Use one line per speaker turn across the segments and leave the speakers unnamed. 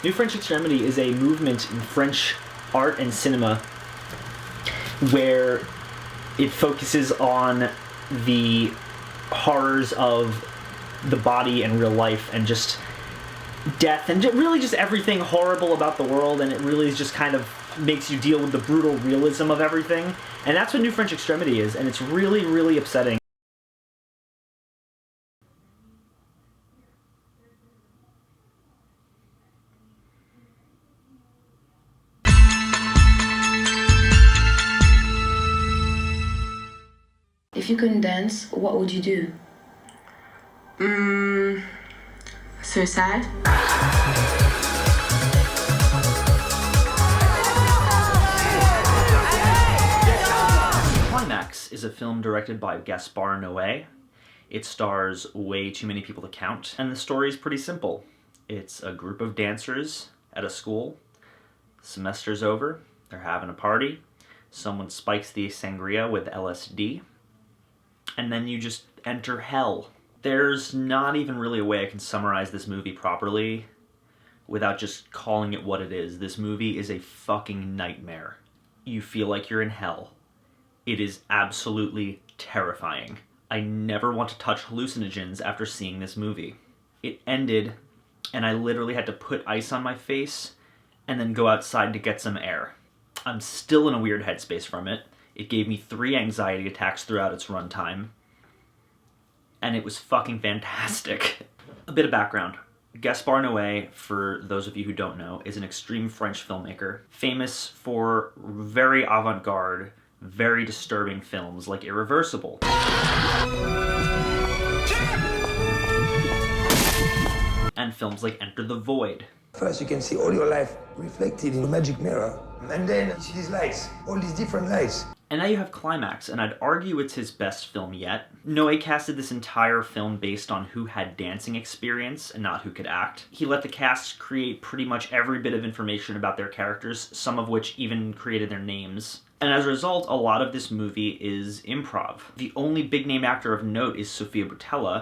New French Extremity is a movement in French art and cinema where it focuses on the horrors of the body and real life and just death and really just everything horrible about the world, and it really is just kind of makes you deal with the brutal realism of everything. And that's what New French Extremity is, and it's really, really upsetting.
If you couldn't dance, what would you do?
Suicide.
Climax is a film directed by Gaspar Noé. It stars way too many people to count, and the story is pretty simple. It's a group of dancers at a school. Semester's over, they're having a party. Someone spikes the sangria with LSD, and then you just enter hell. There's not even really a way I can summarize this movie properly without just calling it what it is. This movie is a fucking nightmare. You feel like you're in hell. It is absolutely terrifying. I never want to touch hallucinogens after seeing this movie. It ended, and I literally had to put ice on my face and then go outside to get some air. I'm still in a weird headspace from it. It gave me 3 anxiety attacks throughout its runtime, and it was fucking fantastic. A bit of background. Gaspar Noé, for those of you who don't know, is an extreme French filmmaker, famous for very avant-garde, very disturbing films like Irreversible. And films like Enter the Void.
First you can see all your life reflected in a magic mirror, and then you see these lights, all these different lights.
And now you have Climax, and I'd argue it's his best film yet. Noé casted this entire film based on who had dancing experience and not who could act. He let the cast create pretty much every bit of information about their characters, some of which even created their names. And as a result, a lot of this movie is improv. The only big name actor of note is Sofia Boutella,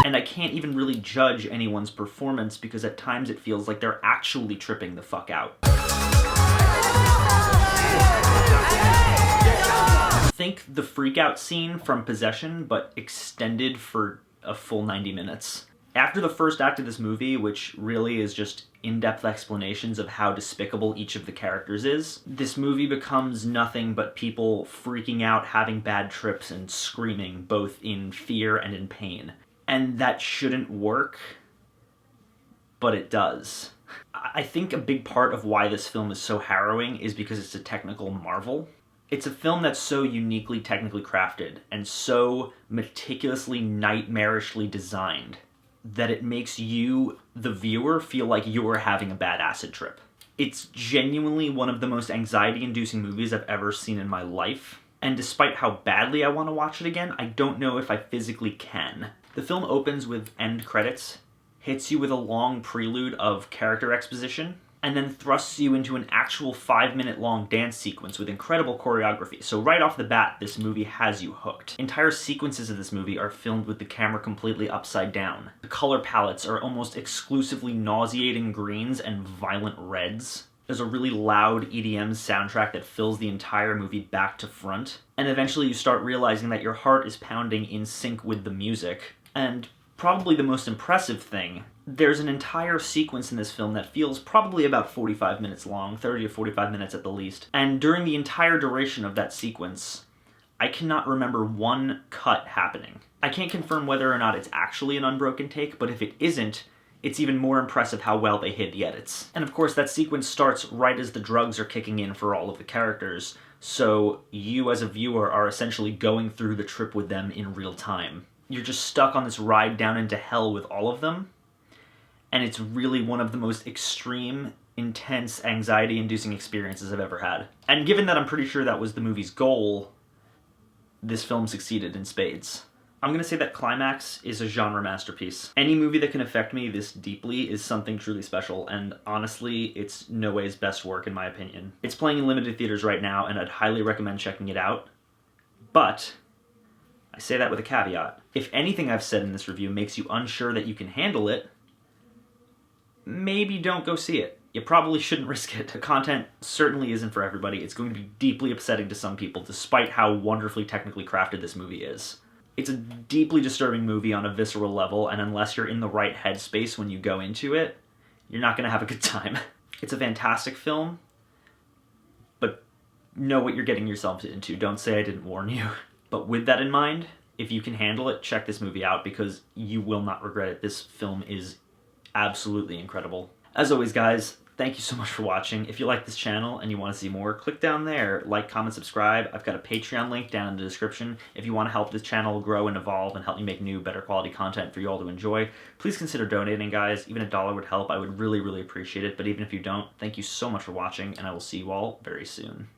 and I can't even really judge anyone's performance because at times it feels like they're actually tripping the fuck out. Think the freakout scene from Possession, but extended for a full 90 minutes. After the first act of this movie, which really is just in-depth explanations of how despicable each of the characters is, this movie becomes nothing but people freaking out, having bad trips, and screaming, both in fear and in pain. And that shouldn't work, but it does. I think a big part of why this film is so harrowing is because it's a technical marvel. It's a film that's so uniquely technically crafted and so meticulously nightmarishly designed that it makes you, the viewer, feel like you're having a bad acid trip. It's genuinely one of the most anxiety-inducing movies I've ever seen in my life, and despite how badly I want to watch it again, I don't know if I physically can. The film opens with end credits, hits you with a long prelude of character exposition, and then thrusts you into an actual 5-minute long dance sequence with incredible choreography. So right off the bat, this movie has you hooked. Entire sequences of this movie are filmed with the camera completely upside down. The color palettes are almost exclusively nauseating greens and violent reds. There's a really loud EDM soundtrack that fills the entire movie back to front. And eventually you start realizing that your heart is pounding in sync with the music. And probably the most impressive thing, there's an entire sequence in this film that feels probably about 45 minutes long, 30 to 45 minutes at the least. And during the entire duration of that sequence, I cannot remember one cut happening. I can't confirm whether or not it's actually an unbroken take, but if it isn't, it's even more impressive how well they hid the edits. And of course, that sequence starts right as the drugs are kicking in for all of the characters, so you as a viewer are essentially going through the trip with them in real time. You're just stuck on this ride down into hell with all of them, and it's really one of the most extreme, intense, anxiety-inducing experiences I've ever had. And given that I'm pretty sure that was the movie's goal, this film succeeded in spades. I'm gonna say that Climax is a genre masterpiece. Any movie that can affect me this deeply is something truly special, and honestly, it's Noé's best work in my opinion. It's playing in limited theaters right now, and I'd highly recommend checking it out, but I say that with a caveat. If anything I've said in this review makes you unsure that you can handle it, maybe don't go see it. you probably shouldn't risk it. The content certainly isn't for everybody. It's going to be deeply upsetting to some people, despite how wonderfully technically crafted this movie is. It's a deeply disturbing movie on a visceral level, and unless you're in the right headspace when you go into it, you're not going to have a good time. It's a fantastic film, but know what you're getting yourself into. Don't say I didn't warn you. But with that in mind, if you can handle it, check this movie out because you will not regret it. This film is absolutely incredible. As always, guys, thank you so much for watching. If you like this channel and you want to see more, click down there, like, comment, subscribe. I've got a Patreon link down in the description. If you want to help this channel grow and evolve and help me make new, better quality content for you all to enjoy, please consider donating, guys. Even $1 would help. I would really, really appreciate it. But even if you don't, thank you so much for watching, and I will see you all very soon.